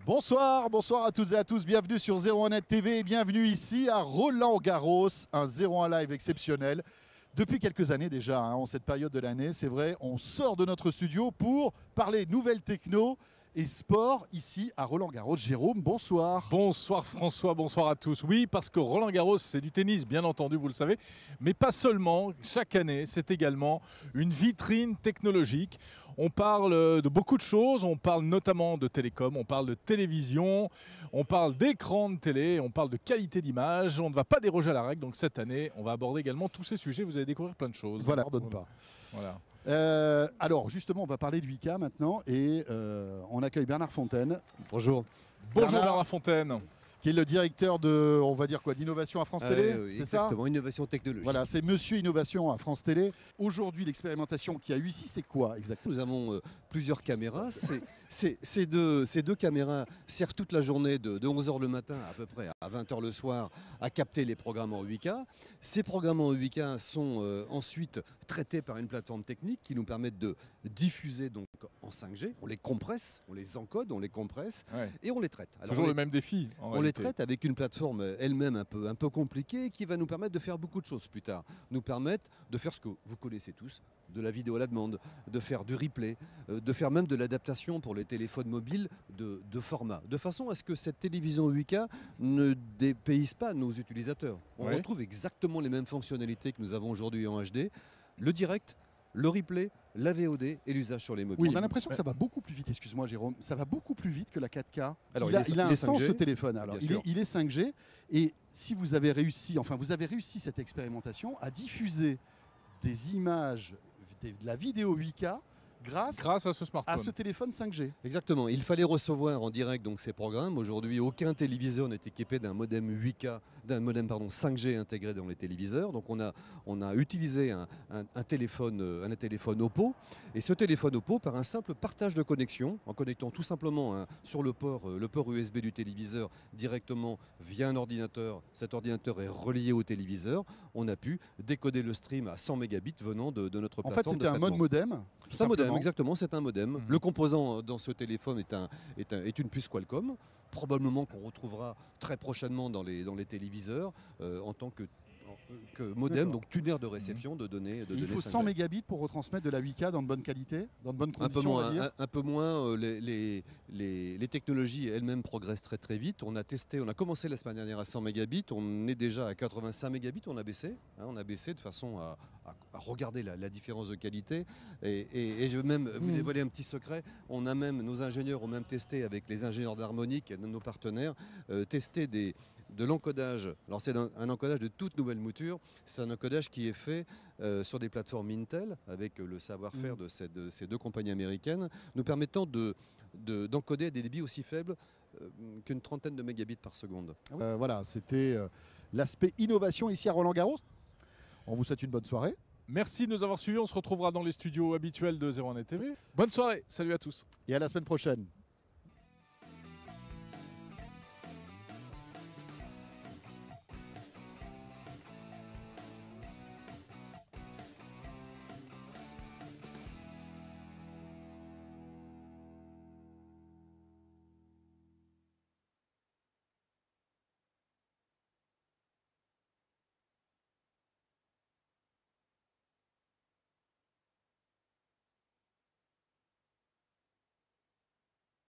Bonsoir, bonsoir à toutes et à tous, bienvenue sur 01net TV et bienvenue ici à Roland-Garros, un 01 live exceptionnel. Depuis quelques années déjà, en cette période de l'année, c'est vrai, on sort de notre studio pour parler nouvelles techno et sport ici à Roland-Garros. Jérôme, bonsoir. Bonsoir François, bonsoir à tous. Oui, parce que Roland-Garros, c'est du tennis, bien entendu, vous le savez, mais pas seulement. Chaque année, c'est également une vitrine technologique. On parle de beaucoup de choses, on parle notamment de télécom, on parle de télévision, on parle d'écran de télé, on parle de qualité d'image. On ne va pas déroger à la règle, donc cette année, on va aborder également tous ces sujets. Vous allez découvrir plein de choses. Voilà, pardonne pas. Voilà. Alors justement, on va parler de 8K maintenant et on accueille Bernard Fontaine. Bonjour. Bonjour Bernard Fontaine. Qui est le directeur de, on va dire quoi, d'innovation à France Télé, oui, c'est ça ? Exactement, innovation technologique. Voilà, c'est Monsieur Innovation à France Télé. Aujourd'hui, l'expérimentation qu'il y a eu ici, c'est quoi exactement ? Nous avons plusieurs caméras. Ces deux caméras servent toute la journée de 11h le matin à peu près à 20h le soir à capter les programmes en 8K. Ces programmes en 8K sont ensuite traités par une plateforme technique qui nous permet de diffuser donc en 5G. On les compresse, on les encode, on les compresse et on les traite. Alors, toujours le même défi. On les traite avec une plateforme elle-même un peu compliquée qui va nous permettre de faire beaucoup de choses plus tard. Nous permettre de faire ce que vous connaissez tous, de la vidéo à la demande, de faire du replay, de faire même de l'adaptation pour les téléphones mobiles de format. De façon à ce que cette télévision 8K ne dépayse pas nos utilisateurs. On retrouve exactement les mêmes fonctionnalités que nous avons aujourd'hui en HD. Le direct, le replay, la VOD et l'usage sur les mobiles. Oui, on a l'impression que ça va beaucoup plus vite, excuse-moi Jérôme, ça va beaucoup plus vite que la 4K. Alors, il a un sens 5G, ce téléphone, alors il est 5G et si vous avez réussi, vous avez réussi cette expérimentation à diffuser des images, de la vidéo 8K grâce à ce smartphone, à ce téléphone 5G. Exactement, il fallait recevoir en direct donc ces programmes. Aujourd'hui, aucun téléviseur n'est équipé d'un modem 8K, d'un modem 5G intégré dans les téléviseurs. Donc on a utilisé un téléphone Oppo. Et ce téléphone Oppo, par un simple partage de connexion, en connectant tout simplement sur le port USB du téléviseur directement via un ordinateur, cet ordinateur est relié au téléviseur, on a pu décoder le stream à 100 mégabits venant de notre plateforme. En fait, c'était un mode modem. C'est un modem, exactement, c'est un modem. Le composant dans ce téléphone est une puce Qualcomm, probablement qu'on retrouvera très prochainement dans les téléviseurs en tant que modem, donc tuner de réception de données. Il faut 100 mégabits pour retransmettre de la 8K dans de bonnes qualités, dans de bonnes conditions, un peu moins. Les technologies elles-mêmes progressent très très vite. On a commencé la semaine dernière à 100 mégabits, on est déjà à 85 mégabits, on a baissé de façon à regarder la différence de qualité. Et je vais même vous dévoiler un petit secret, nos ingénieurs ont même testé avec les ingénieurs d'Harmonic, nos partenaires, testé de l'encodage. Alors c'est un encodage de toute nouvelle mouture, c'est un encodage qui est fait sur des plateformes Intel avec le savoir-faire de ces deux compagnies américaines, nous permettant d'encoder à des débits aussi faibles qu'une trentaine de mégabits par seconde. Voilà, c'était l'aspect innovation ici à Roland-Garros. On vous souhaite une bonne soirée. Merci de nous avoir suivis, on se retrouvera dans les studios habituels de 01net TV. Bonne soirée, salut à tous. Et à la semaine prochaine.